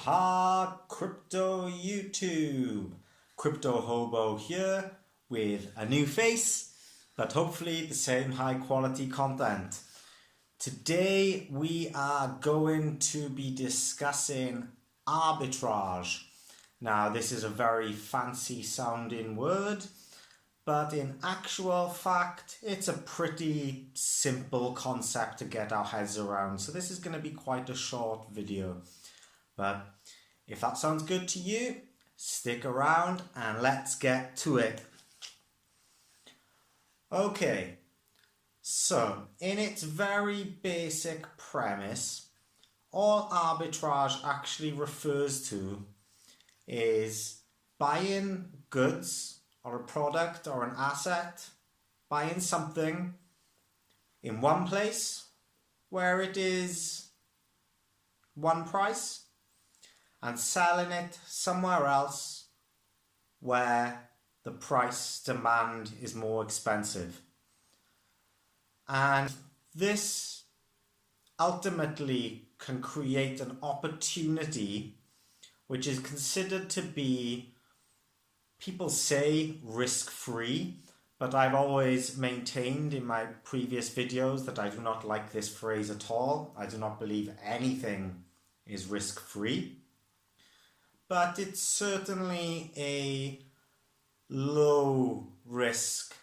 Aloha Crypto YouTube. Crypto Hobo here with a new face, but hopefully the same high quality content. Today we are going to be discussing arbitrage. Now this is a very fancy sounding word, but in actual fact it's a pretty simple concept to get our heads around. So this is going to be quite a short video. But if that sounds good to you, stick around and let's get to it. Okay, so in its very basic premise, all arbitrage actually refers to is buying goods or a product or an asset, buying something in one place where it is one price, and selling it somewhere else where the price demand is more expensive. And this ultimately can create an opportunity which is considered to be, people say, risk-free, but I've always maintained in my previous videos that I do not like this phrase at all. I do not believe anything is risk-free. But it's certainly a low risk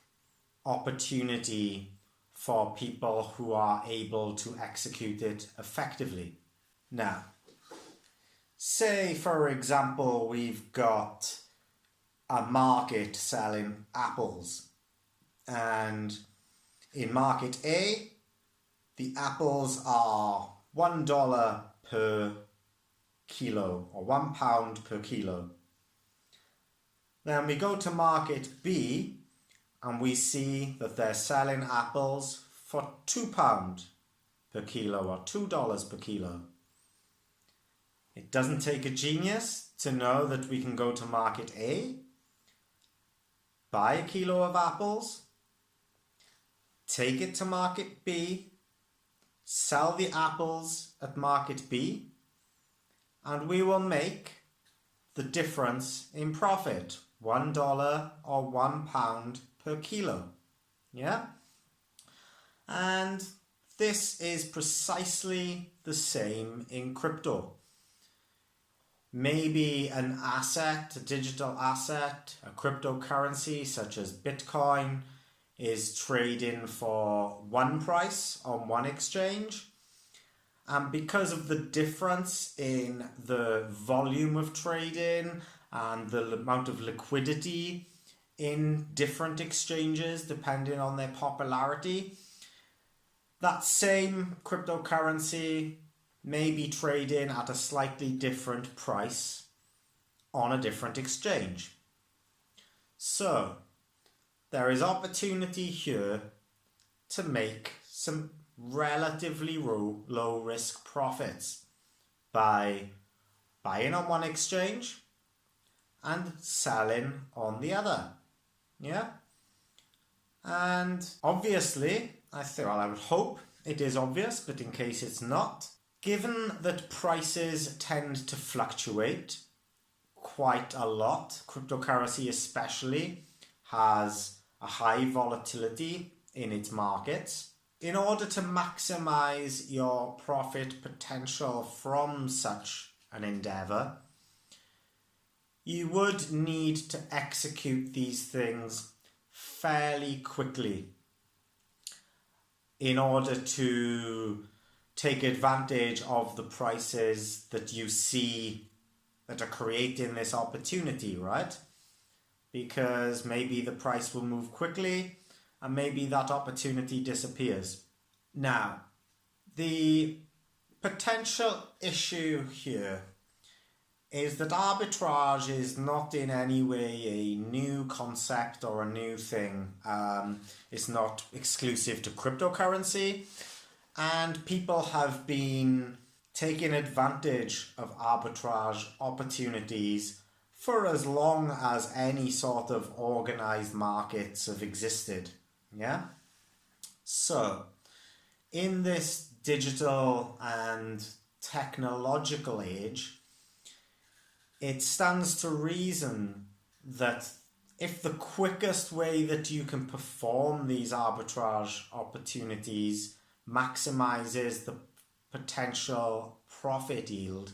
opportunity for people who are able to execute it effectively. Now, say for example we've got a market selling apples, and in market A the apples are $1 per kilo or £1 per kilo. Then we go to market B and we see that they're selling apples for £2 per kilo or $2 per kilo. It doesn't take a genius to know that we can go to market A, buy a kilo of apples, take it to market B, sell the apples at market B, and we will make the difference in profit, $1 or £1 per kilo. Yeah? And this is precisely the same in crypto. Maybe an asset, a digital asset, a cryptocurrency such as Bitcoin is trading for one price on one exchange. And because of the difference in the volume of trading and the amount of liquidity in different exchanges depending on their popularity, that same cryptocurrency may be trading at a slightly different price on a different exchange. So there is opportunity here to make some relatively low risk profits by buying on one exchange and selling on the other. Yeah? And obviously, I would hope it is obvious, but in case it's not, given that prices tend to fluctuate quite a lot, cryptocurrency especially has a high volatility in its markets. In order to maximize your profit potential from such an endeavor, you would need to execute these things fairly quickly in order to take advantage of the prices that you see that are creating this opportunity, right? Because maybe the price will move quickly and maybe that opportunity disappears. Now, the potential issue here is that arbitrage is not in any way a new concept or a new thing. It's not exclusive to cryptocurrency, and people have been taking advantage of arbitrage opportunities for as long as any sort of organized markets have existed. Yeah? So, in this digital and technological age, it stands to reason that if the quickest way that you can perform these arbitrage opportunities maximizes the potential profit yield,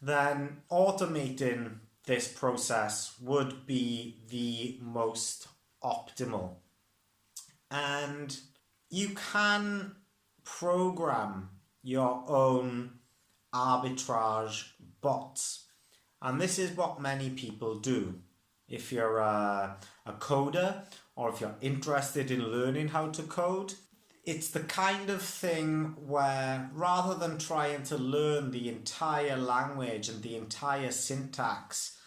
then automating this process would be the most optimal. And you can program your own arbitrage bots. And this is what many people do. If you're a coder, or if you're interested in learning how to code, it's the kind of thing where rather than trying to learn the entire language and the entire syntax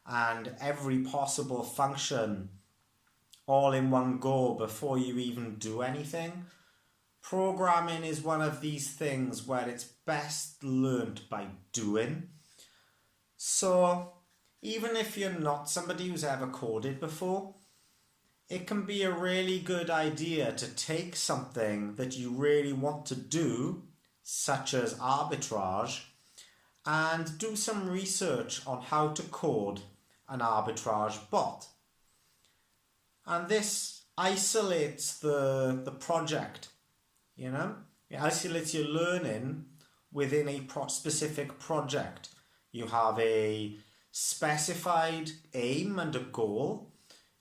and every possible function all in one go before you even do anything, programming is one of these things where it's best learned by doing. So even if you're not somebody who's ever coded before, it can be a really good idea to take something that you really want to do, such as arbitrage, and do some research on how to code an arbitrage bot. And this isolates the project, It isolates your learning within a specific project. You have a specified aim and a goal.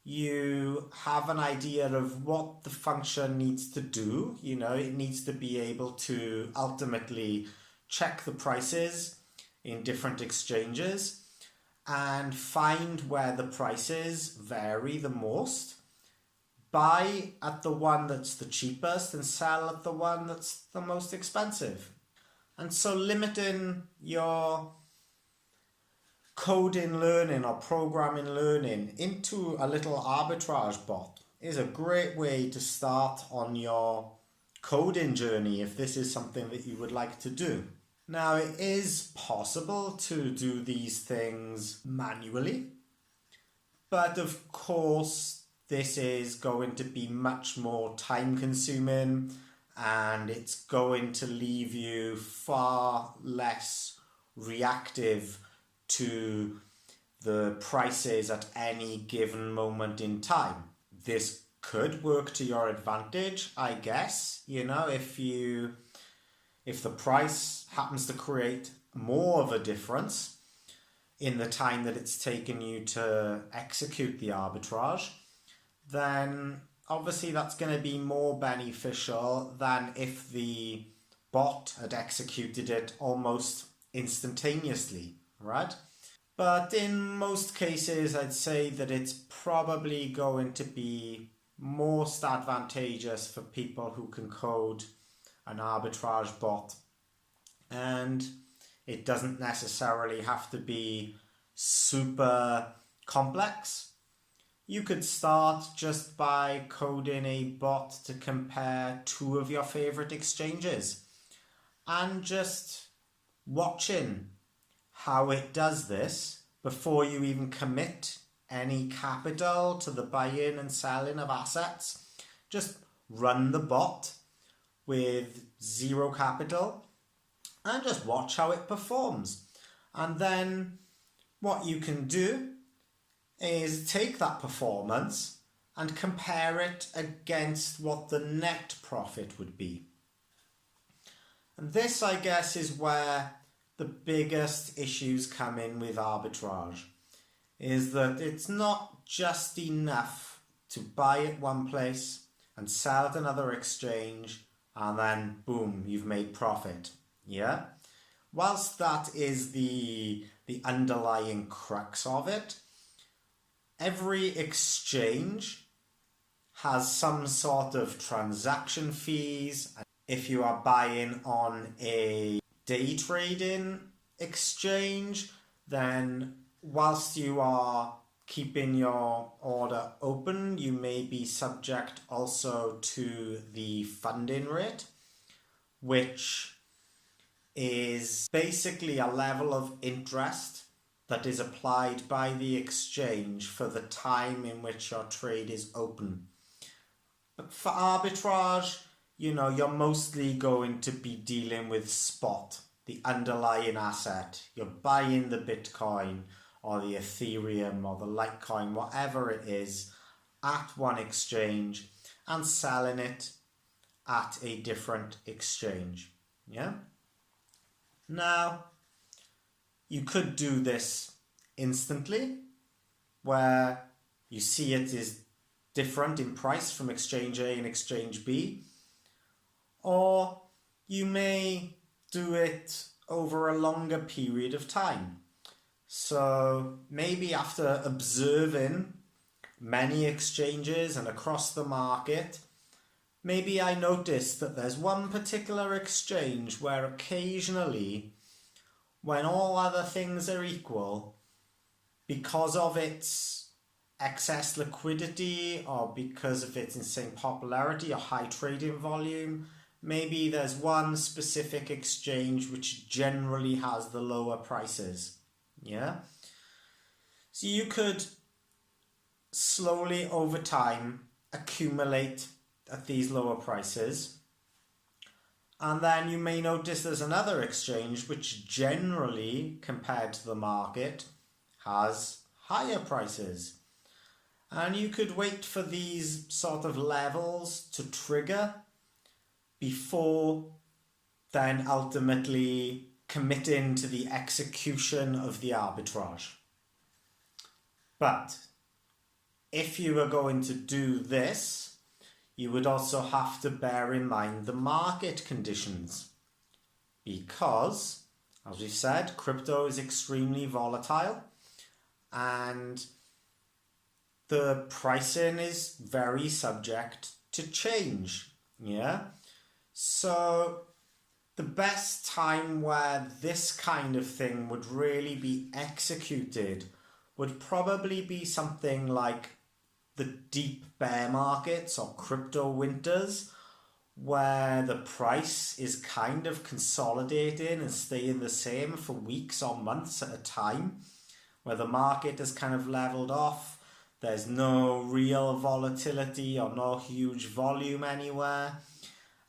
You have an idea of what the function needs to do. It needs to be able to ultimately check the prices in different exchanges and find where the prices vary the most. Buy at the one that's the cheapest and sell at the one that's the most expensive. And so limiting your coding learning or programming learning into a little arbitrage bot is a great way to start on your coding journey if this is something that you would like to do. Now, it is possible to do these things manually, but of course this is going to be much more time consuming and it's going to leave you far less reactive to the prices at any given moment in time. This could work to your advantage, I guess. If the price happens to create more of a difference in the time that it's taken you to execute the arbitrage, then obviously that's going to be more beneficial than if the bot had executed it almost instantaneously, right? But in most cases, I'd say that it's probably going to be most advantageous for people who can code an arbitrage bot. And it doesn't necessarily have to be super complex. You could start just by coding a bot to compare two of your favorite exchanges and just watching how it does this before you even commit any capital to the buying and selling of assets. Just run the bot with zero capital and just watch how it performs. And then what you can do is take that performance and compare it against what the net profit would be. And this, I guess, is where the biggest issues come in with arbitrage, is that it's not just enough to buy at one place and sell at another exchange and then boom, you've made profit. Yeah? Whilst that is the underlying crux of it, every exchange has some sort of transaction fees. If you are buying on a day trading exchange, then whilst you are keeping your order open, you may be subject also to the funding rate, which is basically a level of interest that is applied by the exchange for the time in which your trade is open. But for arbitrage, you're mostly going to be dealing with spot, the underlying asset. You're buying the Bitcoin or the Ethereum or the Litecoin, whatever it is, at one exchange and selling it at a different exchange. Yeah. Now, you could do this instantly, where you see it is different in price from exchange A and exchange B, or you may do it over a longer period of time. So maybe after observing many exchanges and across the market, maybe I notice that there's one particular exchange where occasionally, when all other things are equal, because of its excess liquidity or because of its insane popularity or high trading volume, maybe there's one specific exchange which generally has the lower prices. Yeah? So you could slowly over time accumulate at these lower prices, and then you may notice there's another exchange which generally, compared to the market, has higher prices. And you could wait for these sort of levels to trigger before then ultimately committing to the execution of the arbitrage. But if you were going to do this, you would also have to bear in mind the market conditions, because, as we've said, crypto is extremely volatile and the pricing is very subject to change. Yeah. So the best time where this kind of thing would really be executed would probably be something like the deep bear markets or crypto winters, where the price is kind of consolidating and staying the same for weeks or months at a time, where the market has kind of leveled off. There's no real volatility or no huge volume anywhere.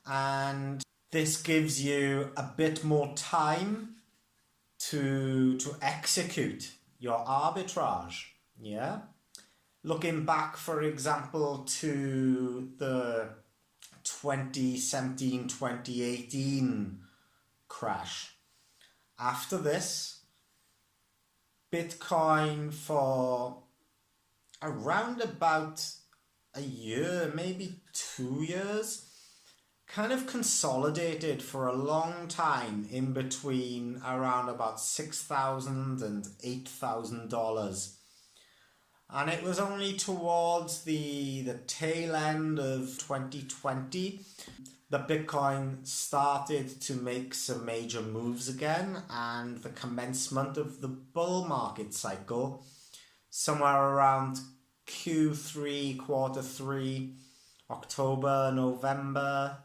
And this gives you a bit more time to execute your arbitrage. Yeah. Looking back, for example, to the 2017-2018 crash. After this, Bitcoin for around about a year, maybe 2 years, kind of consolidated for a long time in between around about $6,000 and $8,000. And it was only towards the tail end of 2020 that Bitcoin started to make some major moves again, and the commencement of the bull market cycle somewhere around Q3, quarter 3, October, November,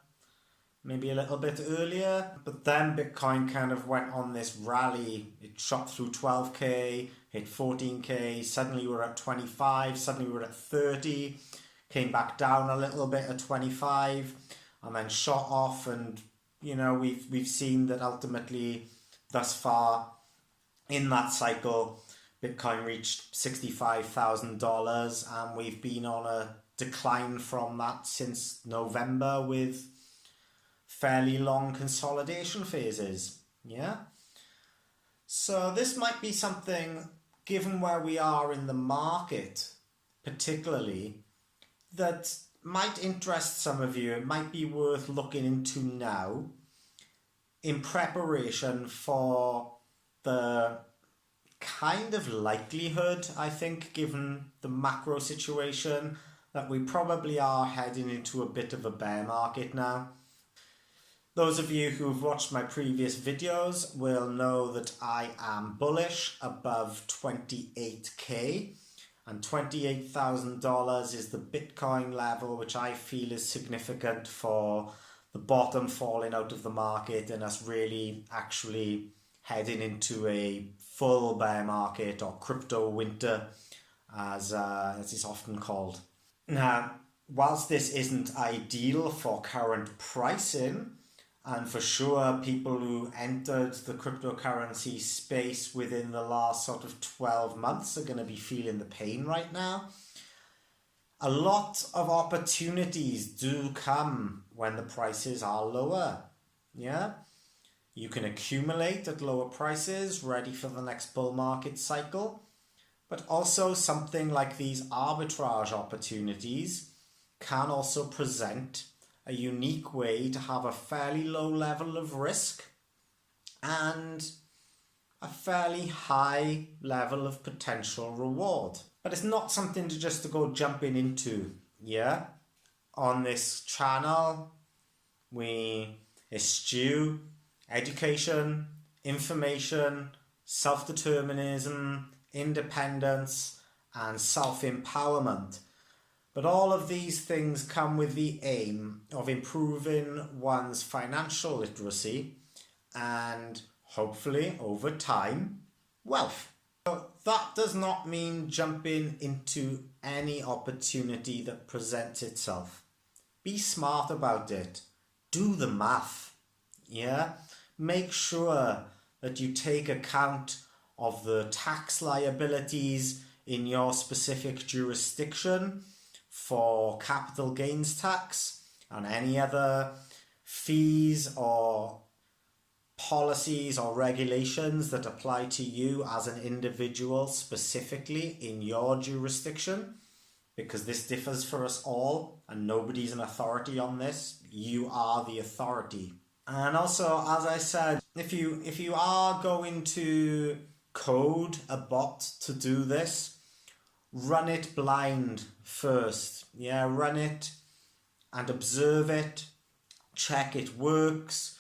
maybe a little bit earlier. But then Bitcoin kind of went on this rally. It shot through 12k, hit 14k, suddenly we're at 25, suddenly we're at 30, came back down a little bit at 25, and then shot off. And you know, we've seen that ultimately thus far in that cycle, Bitcoin reached $65,000, and we've been on a decline from that since November with fairly long consolidation phases. Yeah. So this might be something, given where we are in the market, particularly, that might interest some of you. It might be worth looking into now in preparation for the kind of likelihood, I think, given the macro situation, that we probably are heading into a bit of a bear market now. Those of you who have watched my previous videos will know that I am bullish above 28k, and $28,000 is the Bitcoin level which I feel is significant for the bottom falling out of the market and us really actually heading into a full bear market, or crypto winter as it's often called. Now, whilst this isn't ideal for current pricing, And for sure, people who entered the cryptocurrency space within the last sort of 12 months are going to be feeling the pain right now. A lot of opportunities do come when the prices are lower. Yeah, you can accumulate at lower prices, ready for the next bull market cycle. But also something like these arbitrage opportunities can also present a unique way to have a fairly low level of risk and a fairly high level of potential reward. But it's not something to go jumping into. Yeah, on this channel we eschew education, information, self-determinism, independence and self-empowerment. But all of these things come with the aim of improving one's financial literacy and hopefully over time, wealth. So that does not mean jumping into any opportunity that presents itself. Be smart about it. Do the math. Yeah? Make sure that you take account of the tax liabilities in your specific jurisdiction for capital gains tax and any other fees or policies or regulations that apply to you as an individual specifically in your jurisdiction, because this differs for us all and nobody's an authority on this. You are the authority. And also, as I said, if you are going to code a bot to do this, run it blind first. Yeah, run it and observe it, check it works.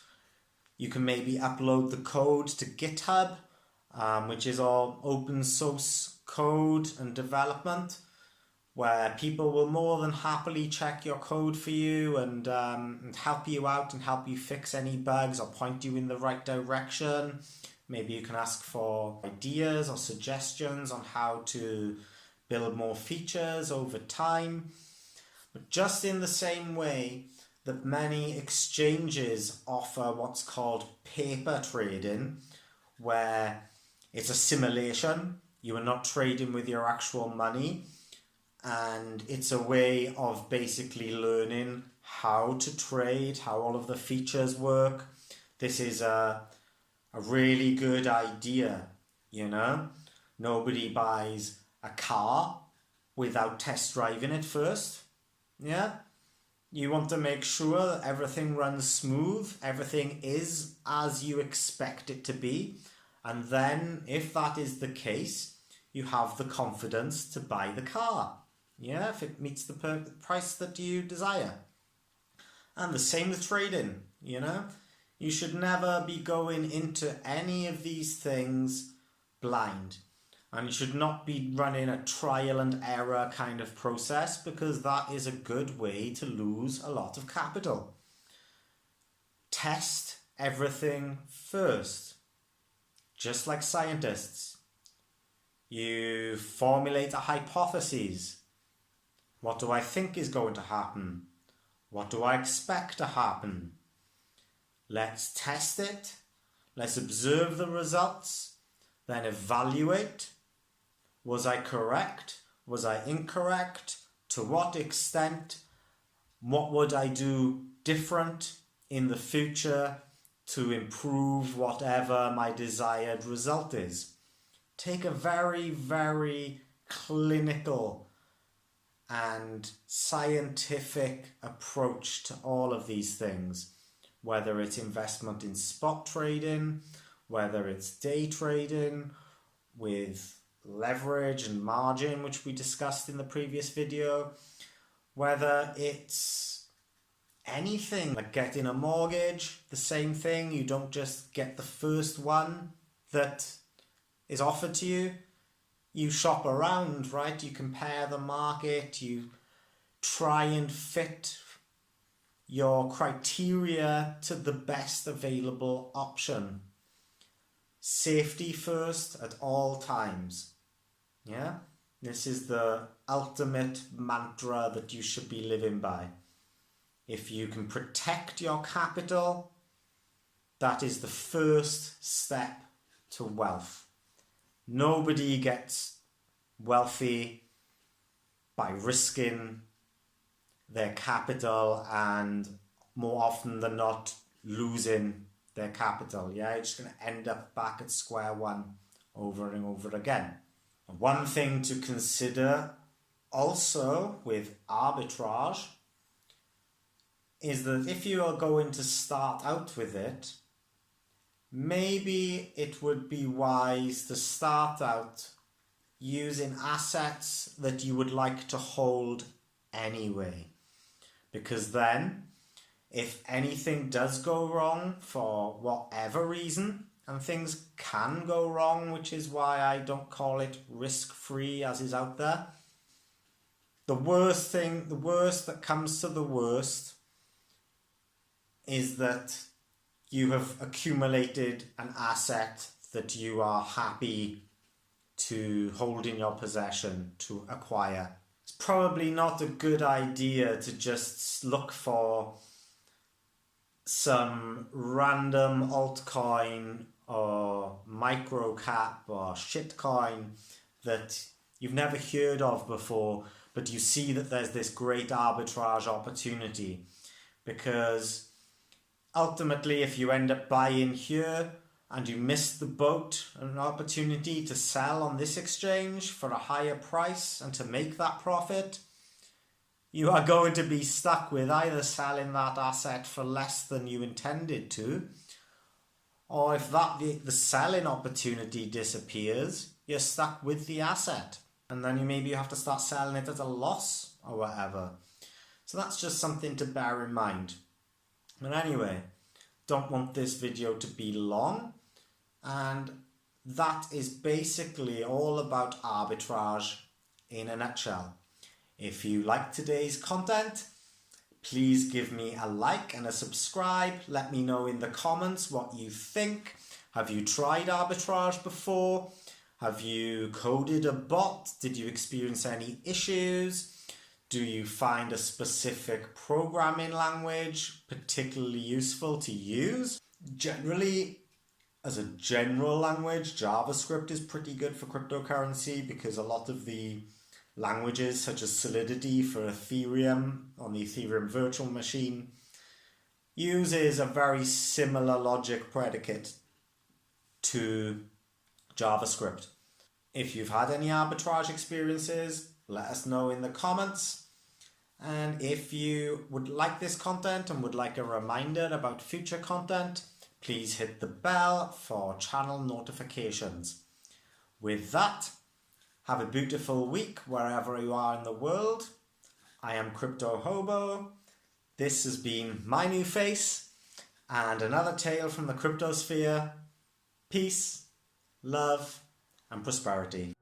You can maybe upload the code to GitHub, which is all open source code and development, where people will more than happily check your code for you and help you out and help you fix any bugs or point you in the right direction. Maybe you can ask for ideas or suggestions on how to build more features over time. But just in the same way that many exchanges offer what's called paper trading, where it's a simulation, you are not trading with your actual money, and it's a way of basically learning how to trade, how all of the features work. This is a really good idea, you know? Nobody buys a car without test driving it first. Yeah? You want to make sure that everything runs smooth, everything is as you expect it to be, and then if that is the case, you have the confidence to buy the car. Yeah, if it meets the price that you desire. And the same with trading, you know? You should never be going into any of these things blind. And you should not be running a trial and error kind of process, because that is a good way to lose a lot of capital. Test everything first. Just like scientists. You formulate a hypothesis. What do I think is going to happen? What do I expect to happen? Let's test it. Let's observe the results. Then evaluate. Was I correct? Was I incorrect? To what extent? What would I do different in the future to improve whatever my desired result is? Take a very, very clinical and scientific approach to all of these things, whether it's investment in spot trading, whether it's day trading with leverage and margin, which we discussed in the previous video, whether it's anything like getting a mortgage, the same thing. You don't just get the first one that is offered to you. You shop around, right? You compare the market, you try and fit your criteria to the best available option. Safety first at all times. Yeah? This is the ultimate mantra that you should be living by. If you can protect your capital, that is the first step to wealth. Nobody gets wealthy by risking their capital and more often than not losing their capital. Yeah, you're just going to end up back at square one over and over again. One thing to consider also with arbitrage is that if you are going to start out with it, maybe it would be wise to start out using assets that you would like to hold anyway. Because then, if anything does go wrong for whatever reason, and things can go wrong, which is why I don't call it risk-free as is out there, the worst that comes to the worst is that you have accumulated an asset that you are happy to hold in your possession, to acquire. It's probably not a good idea to just look for some random altcoin or micro cap or shitcoin that you've never heard of before, but you see that there's this great arbitrage opportunity. Because ultimately, if you end up buying here and you miss the boat, an opportunity to sell on this exchange for a higher price and to make that profit, you are going to be stuck with either selling that asset for less than you intended to, or if the selling opportunity disappears, you're stuck with the asset. And then maybe you have to start selling it at a loss or whatever. So that's just something to bear in mind. But anyway, don't want this video to be long, and that is basically all about arbitrage in a nutshell. If you like today's content, please give me a like and a subscribe. Let me know in the comments what you think. Have you tried arbitrage before? Have you coded a bot? Did you experience any issues? Do you find a specific programming language particularly useful to use? Generally, as a general language, JavaScript is pretty good for cryptocurrency because a lot of the languages such as Solidity for Ethereum on the Ethereum virtual machine uses a very similar logic predicate to JavaScript. If you've had any arbitrage experiences, let us know in the comments. And if you would like this content and would like a reminder about future content, please hit the bell for channel notifications. With that, have a beautiful week wherever you are in the world. I am Crypto Hobo. This has been my new face and another tale from the cryptosphere. Peace, love, and prosperity.